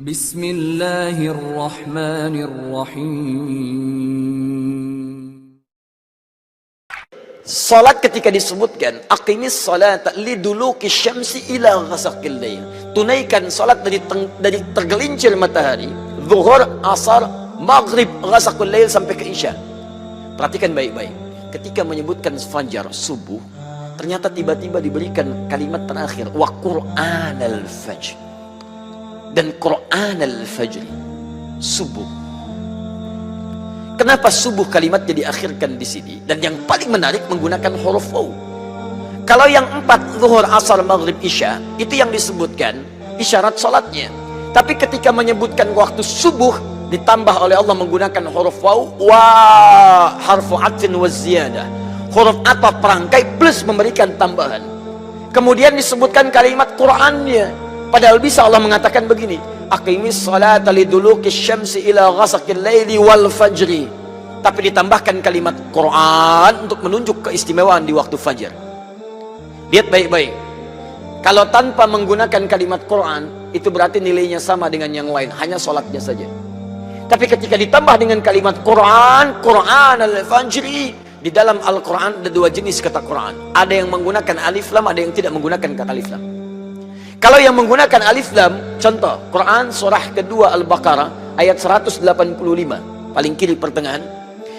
Bismillahirrahmanirrahim. Salat ketika disebutkan aqimis salata liduluki syamsi ila ghasaqil lail, tunaikan salat dari tergelincir matahari, zuhur, asar, maghrib, ghasaqul lail sampai ke isya. Perhatikan baik-baik, ketika menyebutkan fajar, subuh, ternyata tiba-tiba diberikan kalimat terakhir wa qur'anal fajr. Dan qur'anal fajr, subuh. Kenapa subuh kalimatnya diakhirkan di sini? Dan yang paling menarik menggunakan huruf waw. Kalau yang 4 zuhur, asar, maghrib, isya, itu yang disebutkan isyarat salatnya. Tapi ketika menyebutkan waktu subuh ditambah oleh Allah menggunakan huruf waw, wa harfu atfin wa ziyadah, huruf ataf perangkai plus memberikan tambahan. Kemudian disebutkan kalimat Qur'annya. Padahal bisa Allah mengatakan begini, aqimis salata liduluki syamsi ila ghasaqil laili wal fajri. Tapi ditambahkan kalimat Quran untuk menunjuk keistimewaan di waktu fajar. Lihat baik-baik. Kalau tanpa menggunakan kalimat Quran, itu berarti nilainya sama dengan yang lain, hanya sholatnya saja. Tapi ketika ditambah dengan kalimat Quran, Quran al-fajri, di dalam Al-Quran ada 2 jenis kata Quran. Ada yang menggunakan alif lam, ada yang tidak menggunakan kata alif lam. Kalau yang menggunakan alif lam, contoh Quran surah kedua Al-Baqarah ayat 185, paling kiri pertengahan,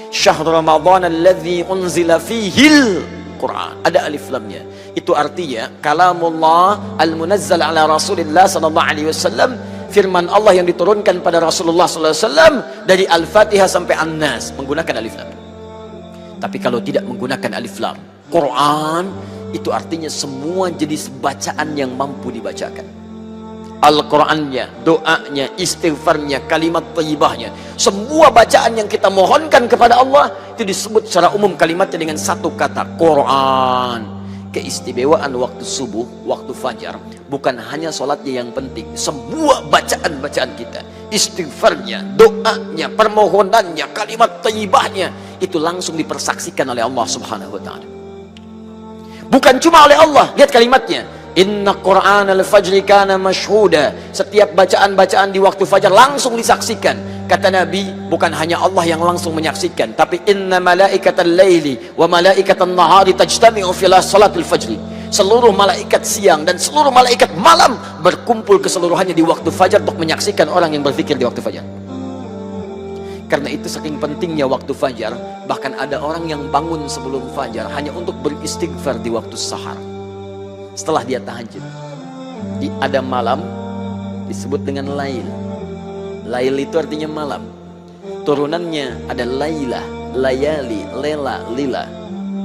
syahrul ramadhan alladzi unzila fihil Quran, ada alif lamnya. Itu artinya kalamullah al-munazzal ala Rasulillah sallallahu alaihi wasallam, firman Allah yang diturunkan pada Rasulullah sallallahu alaihi wasallam dari Al-Fatihah sampai An-Nas menggunakan alif lam. Tapi kalau tidak menggunakan alif lam, Quran itu artinya semua jenis bacaan yang mampu dibacakan. Al-Qurannya, doanya, istighfarnya, kalimat thayyibahnya, semua bacaan yang kita mohonkan kepada Allah itu disebut secara umum kalimatnya dengan satu kata, Quran. Keistimewaan waktu subuh, waktu fajar, bukan hanya sholatnya yang penting, semua bacaan-bacaan kita, istighfarnya, doanya, permohonannya, kalimat thayyibahnya, itu langsung dipersaksikan oleh Allah subhanahu wa ta'ala. Bukan cuma oleh Allah, lihat kalimatnya, inna qur'anal fajri kana mashhuda, setiap bacaan-bacaan di waktu fajar langsung disaksikan. Kata Nabi, bukan hanya Allah yang langsung menyaksikan, tapi inna malaikatal laili wa malaikatan nahari tajtami'u fila salatul fajri, seluruh malaikat siang dan seluruh malaikat malam berkumpul keseluruhannya di waktu fajar untuk menyaksikan orang yang berzikir di waktu fajar. Karena itu saking pentingnya waktu fajar, bahkan ada orang yang bangun sebelum fajar hanya untuk beristighfar di waktu sahar setelah dia tahajud. Ada malam disebut dengan lail. Lail itu artinya malam. Turunannya ada lailah, layali, lela, lila.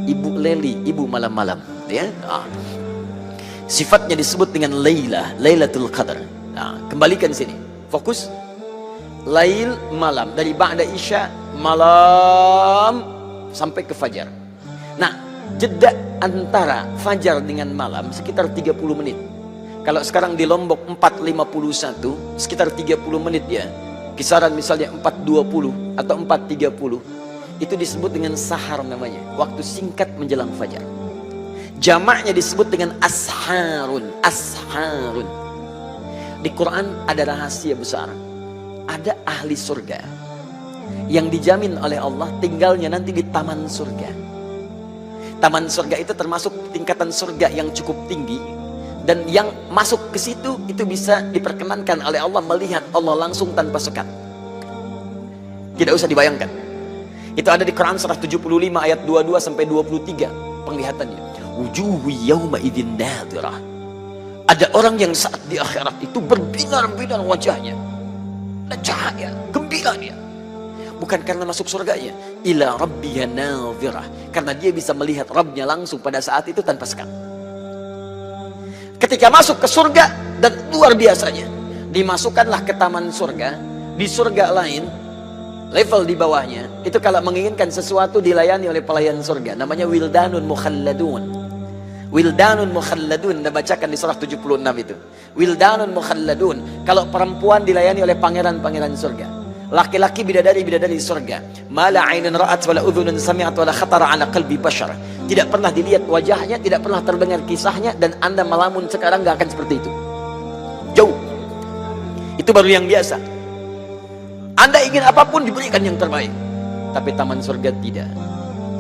Ibu leli, ibu malam-malam, ya. Sifatnya disebut dengan lailah, lailatul qadar. Kembalikan sini, fokus. Lail malam, dari ba'da isya malam sampai ke fajar. Nah, jeda antara fajar dengan malam sekitar 30 menit. Kalau sekarang di Lombok 4.51, sekitar 30 menit ya. Kisaran misalnya 4.20 atau 4.30, itu disebut dengan sahar namanya, waktu singkat menjelang fajar. Jamaknya disebut dengan asharun, asharun. Di Quran ada rahasia besar. Ada ahli surga yang dijamin oleh Allah tinggalnya nanti di taman surga. Taman surga itu termasuk tingkatan surga yang cukup tinggi, dan yang masuk ke situ itu bisa diperkenankan oleh Allah melihat Allah langsung tanpa sekat. Tidak usah dibayangkan. Itu ada di Quran surah 75 ayat 22 sampai 23 penglihatannya. Wujuhu yawma idzin nadhirah. Ada orang yang saat di akhirat itu berbinar-binar wajahnya. Cahaya, gembira dia. Bukan karena masuk surganya, ila rabbiya nadhirah, karena dia bisa melihat Rabbnya langsung pada saat itu tanpa sekat. Ketika masuk ke surga, dan luar biasanya, dimasukkanlah ke taman surga. Di surga lain, level di bawahnya, itu kalau menginginkan sesuatu dilayani oleh pelayan surga, namanya wildanun mukhalladun. Wildanun mukhalladun, Anda bacakan di surah 76 itu. Wildanun mukhalladun, kalau perempuan dilayani oleh pangeran-pangeran surga. Laki-laki bidadari-bidadari di surga. Mala ainun ra'at wala udhunun sami'at wala khatara ala qalbi bashar. Tidak pernah dilihat wajahnya, tidak pernah terdengar kisahnya, dan Anda melamun sekarang gak akan seperti itu. Jauh. Itu Itu baru yang biasa. Anda ingin apapun diberikan yang terbaik. Tapi taman surga tidak.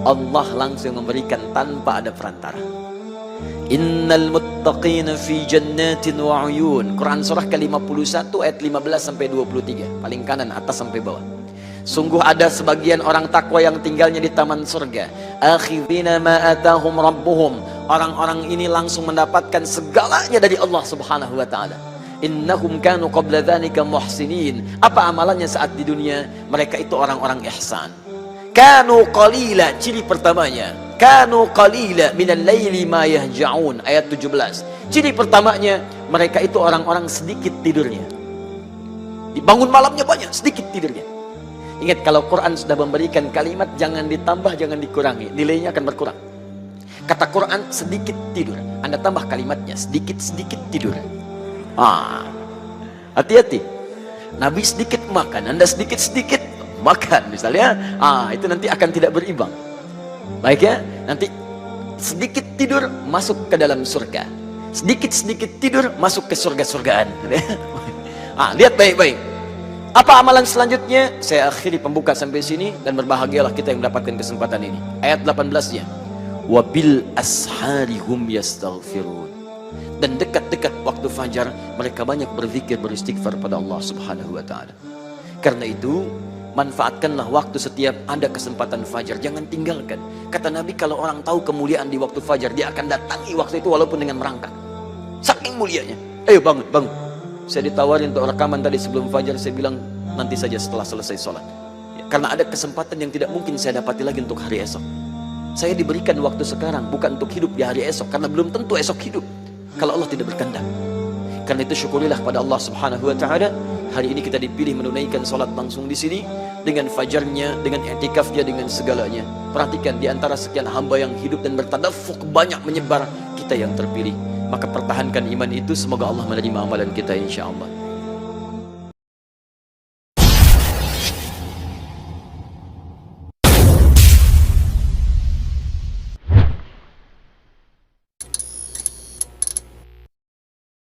Allah langsung memberikan tanpa ada perantara. Innal muttaqina fi jannatin wa uyun. Quran surah ke-51 ayat 15 sampai 23. Paling kanan atas sampai bawah. Sungguh ada sebagian orang takwa yang tinggalnya di taman surga. Akhirina ma atahum rabbuhum. Orang-orang ini langsung mendapatkan segalanya dari Allah Subhanahu wa taala. Innahum kanu qabla dzalika muhsinin. Apa amalannya saat di dunia? Mereka itu orang-orang ihsan. Kanu qalila, ciri pertamanya. Kanu qalila minal laili ma yahja'un, ayat 17. Ciri pertamanya, mereka itu orang-orang sedikit tidurnya. Dibangun malamnya banyak, sedikit tidurnya. Ingat, kalau Quran sudah memberikan kalimat jangan ditambah, jangan dikurangi, nilainya akan berkurang. Kata Quran sedikit tidur, Anda tambah kalimatnya sedikit-sedikit tidur. Hati-hati. Nabi sedikit makan, Anda sedikit-sedikit makan misalnya, itu nanti akan tidak berimbang. Baik ya, nanti sedikit tidur masuk ke dalam surga, sedikit-sedikit tidur masuk ke surga-surgaan. Lihat baik-baik. Apa amalan selanjutnya? Saya akhiri pembuka sampai sini, dan berbahagialah kita yang mendapatkan kesempatan ini. Ayat 18-nya. Wabil asharihum yastaghfirun. Dan dekat-dekat waktu fajar mereka banyak berzikir, beristighfar pada Allah Subhanahu wa taala. Karena itu, manfaatkanlah waktu setiap ada kesempatan fajar, jangan tinggalkan. Kata Nabi, kalau orang tahu kemuliaan di waktu fajar, dia akan datangi waktu itu walaupun dengan merangkak. Saking mulianya. Ayo bangun, bangun. Saya ditawarin untuk rekaman tadi sebelum fajar, saya bilang nanti saja setelah selesai sholat. Karena ada kesempatan yang tidak mungkin saya dapati lagi untuk hari esok. Saya diberikan waktu sekarang bukan untuk hidup di hari esok, karena belum tentu esok hidup kalau Allah tidak berkehendak. Karena itu syukurilah pada Allah Subhanahu wa taala, hari ini kita dipilih menunaikan sholat langsung di sini dengan fajarnya, dengan i'tikafnya, dengan segalanya. Perhatikan, di antara sekian hamba yang hidup dan bertadaffuq banyak menyebar, kita yang terpilih. Maka pertahankan iman itu, semoga Allah menerima amalan kita insyaallah.